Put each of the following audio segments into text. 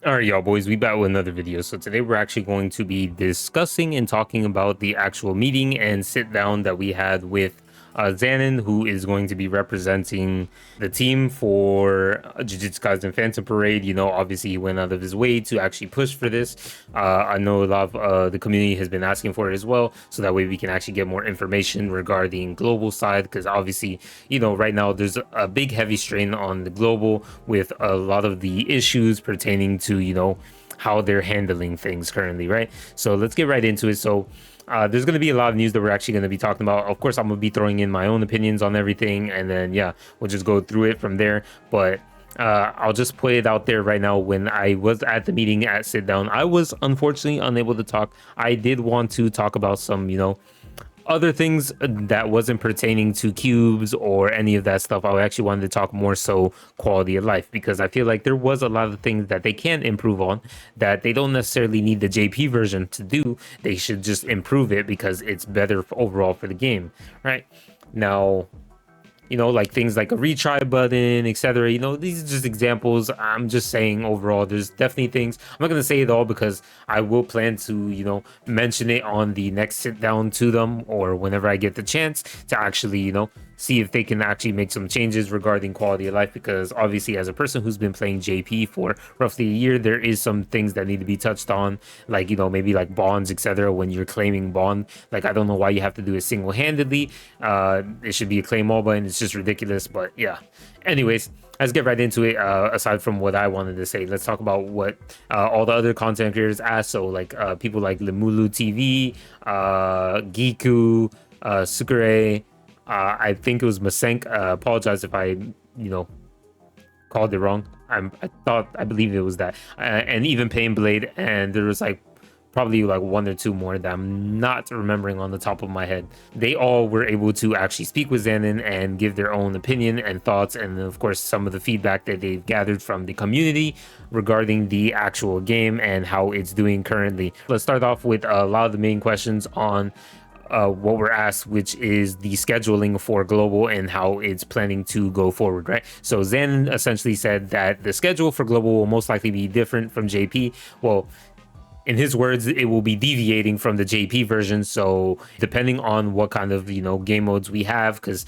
All right, y'all boys, we back with another video. So today we're actually going to be discussing and talking about the actual meeting and sit down that we had with Xanon, who is going to be representing the team for JJK Phantom Parade. You know, obviously he went out of his way to actually push for this. I know a lot of the community has been asking for it as well, so that way we can actually get more information regarding global side, because obviously, you know, right now there's a big heavy strain on the global with a lot of the issues pertaining to, you know, how they're handling things currently, right? So let's get right into it. So there's going to be a lot of news that we're actually going to be talking about. Of course, I'm going to be throwing in my own opinions on everything, and then yeah, we'll just go through it from there. But I'll just put it out there right now. When I was at the meeting at sit down, I was unfortunately unable to talk. I did want to talk about some, you know, other things that wasn't pertaining to cubes or any of that stuff. I actually wanted to talk more so quality of life, because I feel like there was a lot of things that they can improve on that they don't necessarily need the JP version to do. They should just improve it because it's better overall for the game, right? Now, you know, like things like a retry button, etc. You know, these are just examples. I'm just saying overall, there's definitely things. I'm not going to say it all because I will plan to, you know, mention it on the next sit down to them, or whenever I get the chance to actually, you know, see if they can actually make some changes regarding quality of life. Because obviously, as a person who's been playing JP for roughly a year, there is some things that need to be touched on, like, you know, maybe like bonds, etc. When you're claiming bond, like, I don't know why you have to do it single-handedly. It should be a claim all button. It's just ridiculous. But yeah, anyways, let's get right into it. Aside from what I wanted to say, let's talk about what all the other content creators asked. So like people like Lemulu TV, Giku, Sukure, I think it was Masenk. Apologize if I, you know, called it wrong. I believe it was that, and even Pain Blade, and there was like probably like one or two more that I'm not remembering on the top of my head. They all were able to actually speak with Xanon and give their own opinion and thoughts, and of course some of the feedback that they've gathered from the community regarding the actual game and how it's doing currently. Let's start off with a lot of the main questions on what we're asked, which is the scheduling for global and how it's planning to go forward, right? So Zen essentially said that the schedule for global will most likely be different from JP. Well, in his words, it will be deviating from the JP version. So depending on what kind of, you know, game modes we have, because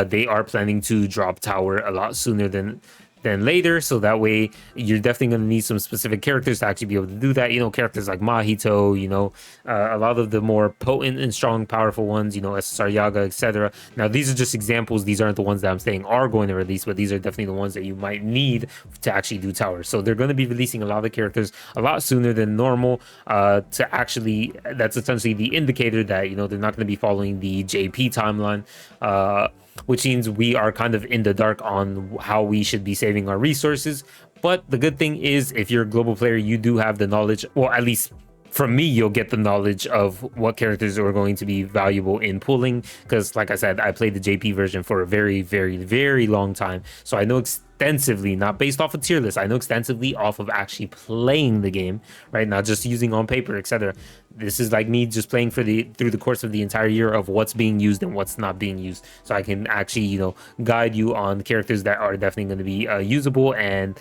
they are planning to drop tower a lot sooner than later, so that way you're definitely going to need some specific characters to actually be able to do that. You know, characters like Mahito, you know, a lot of the more potent and strong powerful ones, you know, SSR Yaga, etc. Now these are just examples. These aren't the ones that I'm saying are going to release, but these are definitely the ones that you might need to actually do towers. So they're going to be releasing a lot of characters a lot sooner than normal, to actually, that's essentially the indicator that, you know, they're not going to be following the JP timeline, which means we are kind of in the dark on how we should be saving our resources. But the good thing is, if you're a global player, you do have the knowledge, well, at least from me, you'll get the knowledge of what characters are going to be valuable in pulling, because like I said, I played the JP version for a very, very, very long time, so I know extensively, not based off of tier list, I know extensively off of actually playing the game, right? Not just using on paper, etc. This is like me just playing through the course of the entire year of what's being used and what's not being used, so I can actually, you know, guide you on characters that are definitely going to be usable and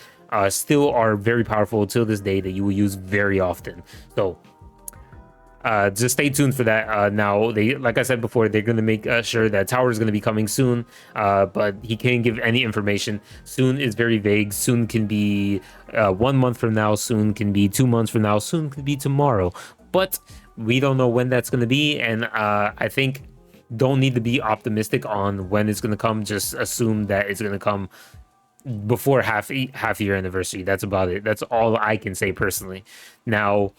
still are very powerful till this day, that you will use very often. So just stay tuned for that. Now, they, like I said before, they're going to make sure that tower is going to be coming soon, but he can't give any information. Soon is very vague. Soon can be 1 month from now, soon can be 2 months from now, soon could be tomorrow, but we don't know when that's going to be. And I think don't need to be optimistic on when it's going to come. Just assume that it's going to come before half year anniversary. That's about it. That's all I can say personally. Now,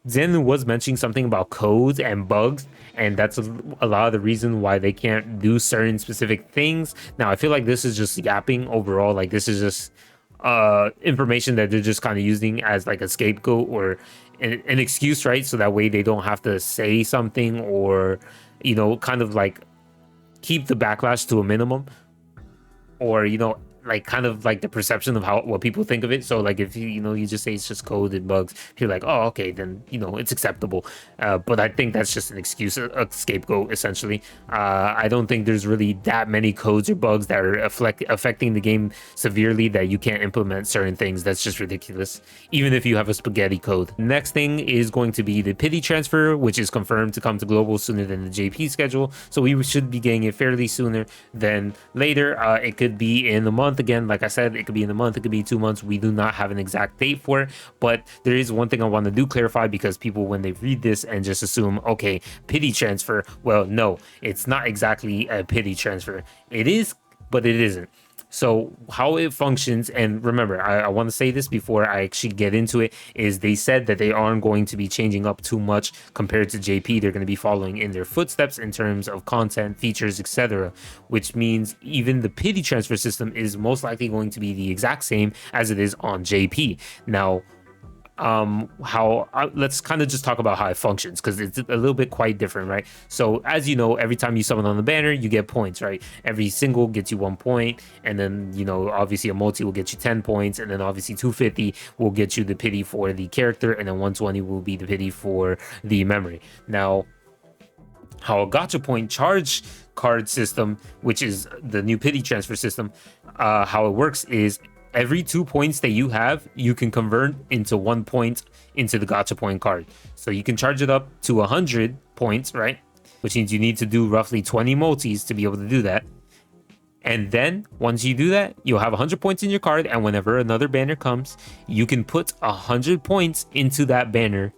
Zen was mentioning something about codes and bugs, and that's a lot of the reason why they can't do certain specific things. Now, I feel like this is just yapping overall. Like, this is just information that they're just kind of using as like a scapegoat or an excuse, right? So that way they don't have to say something, or, you know, kind of like keep the backlash to a minimum, or, you know, like kind of like the perception of how what people think of it. So like if you just say it's just code and bugs, you're like, oh, okay, then it's acceptable. But I think that's just an excuse, a scapegoat essentially. I don't think there's really that many codes or bugs that are affecting the game severely that you can't implement certain things. That's just ridiculous, even if you have a spaghetti code. Next thing is going to be the pity transfer, which is confirmed to come to global sooner than the JP schedule. So we should be getting it fairly sooner than later. It could be in a month again. Like I said, it could be in a month, it could be 2 months. We do not have an exact date for it, but there is one thing I want to do clarify, because people, when they read this and just assume, okay, pity transfer, well, no, it's not exactly a pity transfer. It is, but it isn't. So how it functions, and remember, I want to say this before I actually get into it, is they said that they aren't going to be changing up too much compared to JP. They're going to be following in their footsteps in terms of content, features, etc., which means even the pity transfer system is most likely going to be the exact same as it is on JP. Now, let's kind of just talk about how it functions, because it's a little bit quite different, right? So as you know, every time you summon on the banner, you get points, right? Every single gets you 1 point, and then obviously a multi will get you 10 points, and then obviously 250 will get you the pity for the character, and then 120 will be the pity for the memory. Now, how a gacha point charge card system, which is the new pity transfer system, how it works is every 2 points that you have, you can convert into 1 point into the gacha point card. So you can charge it up to 100 points, right? Which means you need to do roughly 20 multis to be able to do that. And then once you do that, you'll have 100 points in your card, and whenever another banner comes, you can put 100 points into that banner,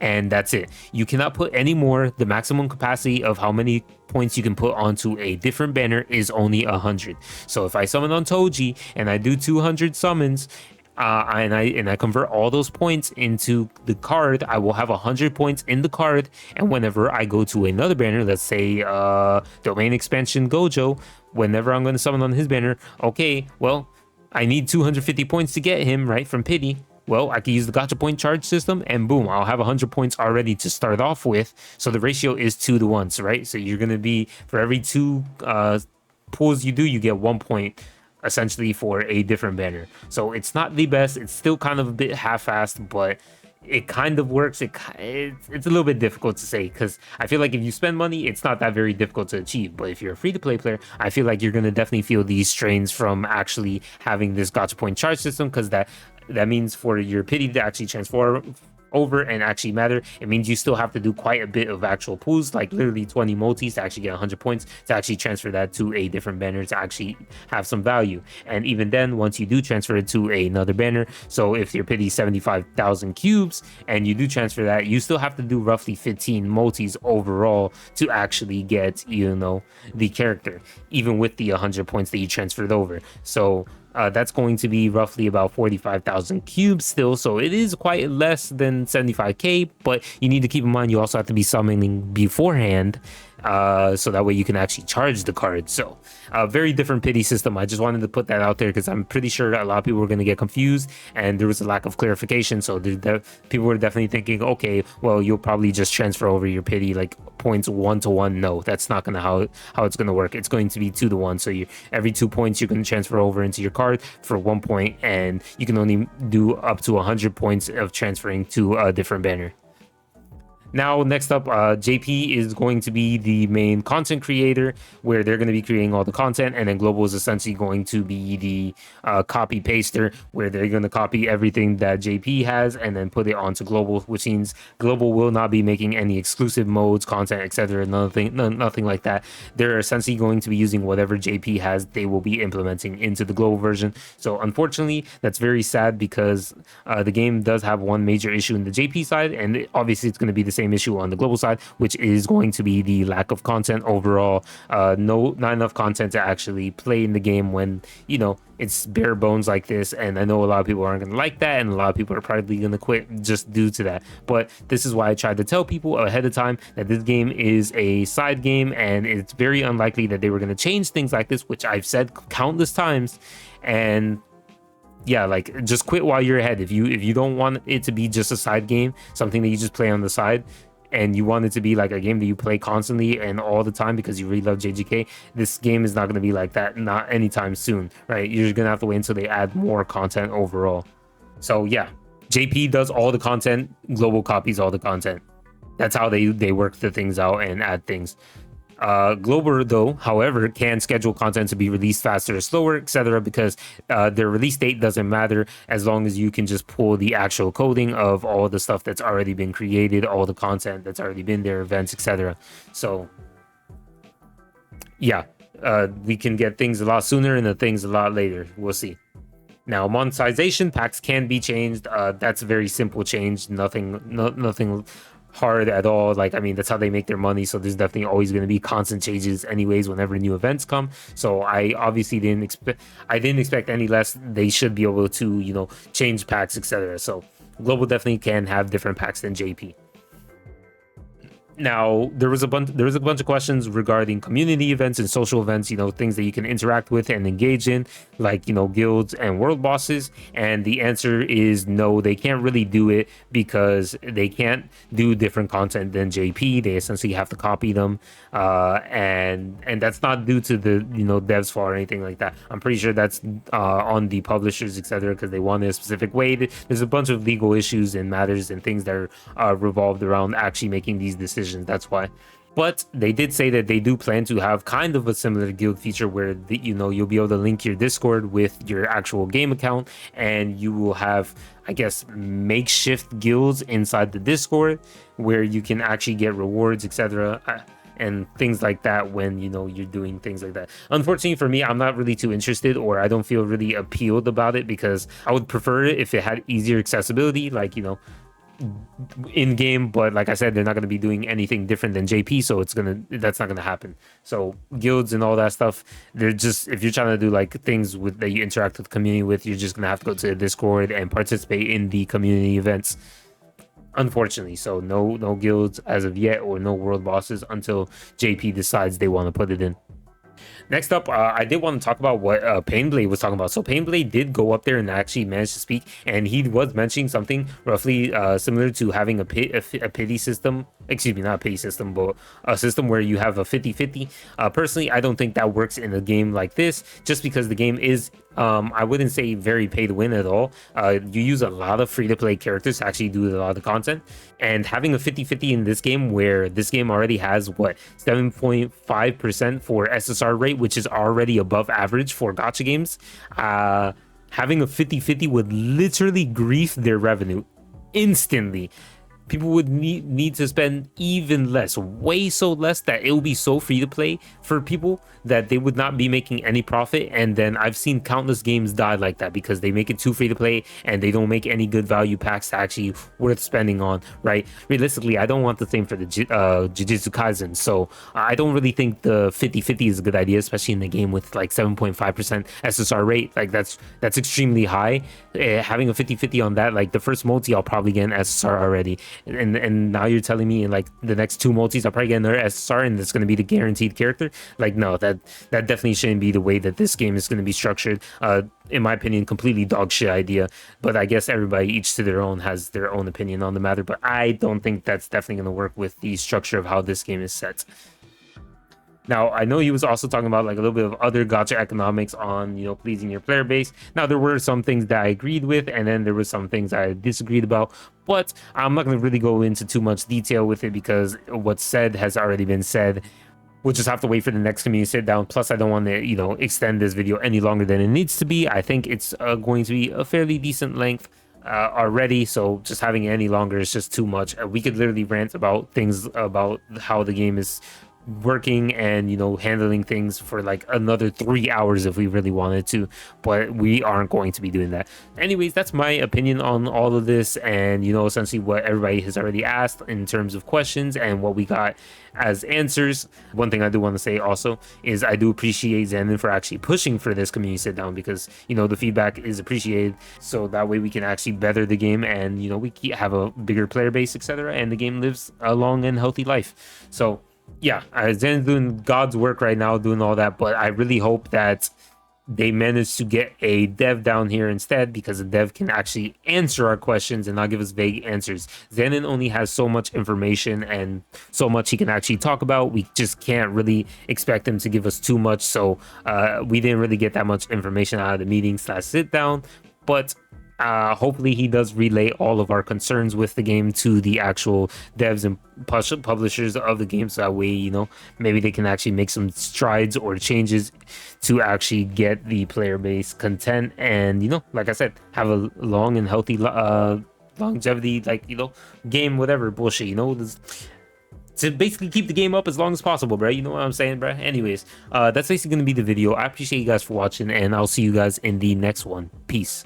and that's it. You cannot put any more. The maximum capacity of how many points you can put onto a different banner is only 100. So if I summon on Toji and I do 200 summons, and I convert all those points into the card, I will have 100 points in the card. And whenever I go to another banner, let's say Domain Expansion Gojo, whenever I'm going to summon on his banner, okay, well, I need 250 points to get him, right, from pity. Well, I can use the gacha point charge system, and boom, I'll have 100 points already to start off with. So the ratio is 2 to 1, right? So you're going to be, for every 2 pulls you do, you get 1 point essentially for a different banner. So it's not the best. It's still kind of a bit half-assed, but it kind of works. It's a little bit difficult to say, because I feel like if you spend money, it's not that very difficult to achieve. But if you're a free-to-play player, I feel like you're going to definitely feel these strains from actually having this gacha point charge system, because that means for your pity to actually transform over and actually matter, it means you still have to do quite a bit of actual pulls, like literally 20 multis to actually get 100 points to actually transfer that to a different banner to actually have some value. And even then, once you do transfer it to another banner, so if your pity 75,000 cubes and you do transfer that, you still have to do roughly 15 multis overall to actually get the character, even with the 100 points that you transferred over. So that's going to be roughly about 45,000 cubes still, so it is quite less than 75k, but you need to keep in mind you also have to be summoning beforehand, so that way you can actually charge the card. So a very different pity system. I just wanted to put that out there because I'm pretty sure a lot of people were going to get confused, and there was a lack of clarification. So people were definitely thinking, okay, well, you'll probably just transfer over your pity like points 1 to 1. No, that's not gonna how it's gonna work. It's going to be 2 to 1. So every 2 points you can transfer over into your card for 1 point, and you can only do up to 100 points of transferring to a different banner. Now, next up, JP is going to be the main content creator, where they're going to be creating all the content, and then Global is essentially going to be the copy paster, where they're going to copy everything that JP has and then put it onto Global, which means Global will not be making any exclusive modes, content, etc. Nothing like that. They're essentially going to be using whatever JP has, they will be implementing into the Global version. So unfortunately, that's very sad, because the game does have one major issue in the JP side, and obviously it's going to be the same issue on the global side, which is going to be the lack of content overall. Not enough content to actually play in the game when it's bare bones like this. And I know a lot of people aren't going to like that, and a lot of people are probably going to quit just due to that. But this is why I tried to tell people ahead of time that this game is a side game, and it's very unlikely that they were going to change things like this, which I've said countless times. And yeah, like, just quit while you're ahead. If you don't want it to be just a side game, something that you just play on the side, and you want it to be like a game that you play constantly and all the time because you really love JJK, this game is not going to be like that, not anytime soon, right? You're going to have to wait until they add more content overall. So yeah, JP does all the content, Global copies all the content. That's how they work the things out and add things. Global, though, however, can schedule content to be released faster or slower, etc., because their release date doesn't matter as long as you can just pull the actual coding of all the stuff that's already been created, all the content that's already been there, events, etc. So yeah, we can get things a lot sooner and the things a lot later. We'll see. Now, monetization packs can be changed. That's a very simple change. Nothing hard at all. Like, I mean, that's how they make their money. So there's definitely always going to be constant changes anyways whenever new events come. So I obviously didn't expect any less. They should be able to, you know, change packs, etc. So Global definitely can have different packs than JP. Now, there was a bunch of questions regarding community events and social events, you know, things that you can interact with and engage in, like, you know, guilds and world bosses. And the answer is no, they can't really do it because they can't do different content than JP. They essentially have to copy them. And that's not due to the, you know, devs fault or anything like that. I'm pretty sure that's on the publishers, etc., because they want it a specific way. There's a bunch of legal issues and matters and things that are revolved around actually making these decisions. That's why. But they did say that they do plan to have kind of a similar guild feature where you know, you'll be able to link your Discord with your actual game account, and you will have, I guess, makeshift guilds inside the Discord where you can actually get rewards, etc., and things like that when, you know, you're doing things like that. Unfortunately for me, I'm not really too interested, or I don't feel really appealed about it, because I would prefer it if it had easier accessibility, like, you know, in game. But like I said, they're not going to be doing anything different than JP, so that's not going to happen. So guilds and all that stuff, they're just, if you're trying to do like things with that you interact with the community with, you're just going to have to go to the Discord and participate in the community events, unfortunately. So no guilds as of yet, or no world bosses until JP decides they want to put it in. Next up, I did want to talk about what Painblade was talking about. So Painblade did go up there and actually managed to speak, and he was mentioning something roughly similar to having a pity system. Excuse me, not a pity system, but a system where you have a 50-50. Personally, I don't think that works in a game like this, just because the game is, I wouldn't say very pay to win at all. You use a lot of free-to-play characters to actually do a lot of the content, and having a 50-50 in this game, where this game already has, what, 7.5% for SSR rate, which is already above average for gacha games, having a 50-50 would literally grief their revenue instantly. People would need to spend even less, way so less, that it will be so free to play for people that they would not be making any profit. And then I've seen countless games die like that because they make it too free to play and they don't make any good value packs to actually worth spending on, right? Realistically, I don't want the same for the Jujutsu Kaisen, so I don't really think the 50-50 is a good idea, especially in the game with like 7.5% SSR rate. Like that's extremely high. Having a 50-50 on that, like the first multi I'll probably get an SSR already, and now you're telling me in like the next two multis I'll probably get another SSR, and it's going to be the guaranteed character. Like, no, that definitely shouldn't be the way that this game is going to be structured. In my opinion, completely dog shit idea, but I guess everybody, each to their own, has their own opinion on the matter. But I don't think that's definitely going to work with the structure of how this game is set. Now, I know he was also talking about like a little bit of other gacha economics on, you know, pleasing your player base. Now, there were some things that I agreed with, and then there were some things I disagreed about, but I'm not going to really go into too much detail with it because what's said has already been said. We'll just have to wait for the next community sit down. Plus, I don't want to, you know, extend this video any longer than it needs to be. I think it's going to be a fairly decent length already, so just having it any longer is just too much. We could literally rant about things about how the game is working and, you know, handling things for like another 3 hours if we really wanted to, but we aren't going to be doing that. Anyways, that's my opinion on all of this, and, you know, essentially what everybody has already asked in terms of questions and what we got as answers. One thing I do want to say also is I do appreciate Xanon for actually pushing for this community sit down, because, you know, the feedback is appreciated, so that way we can actually better the game and, you know, we have a bigger player base, etc., and the game lives a long and healthy life. So yeah, Zan's doing God's work right now, doing all that, but I really hope that they managed to get a dev down here instead, because the dev can actually answer our questions and not give us vague answers. Xanon only has so much information and so much he can actually talk about. We just can't really expect him to give us too much. So we didn't really get that much information out of the meeting slash sit down. But hopefully he does relay all of our concerns with the game to the actual devs and publishers of the game, so that way, you know, maybe they can actually make some strides or changes to actually get the player base content, and, you know, like I said, have a long and healthy longevity, like, you know, game, whatever bullshit, you know, to basically keep the game up as long as possible, bro. You know what I'm saying, bro? Anyways, that's basically gonna be the video. I appreciate you guys for watching, and I'll see you guys in the next one. Peace.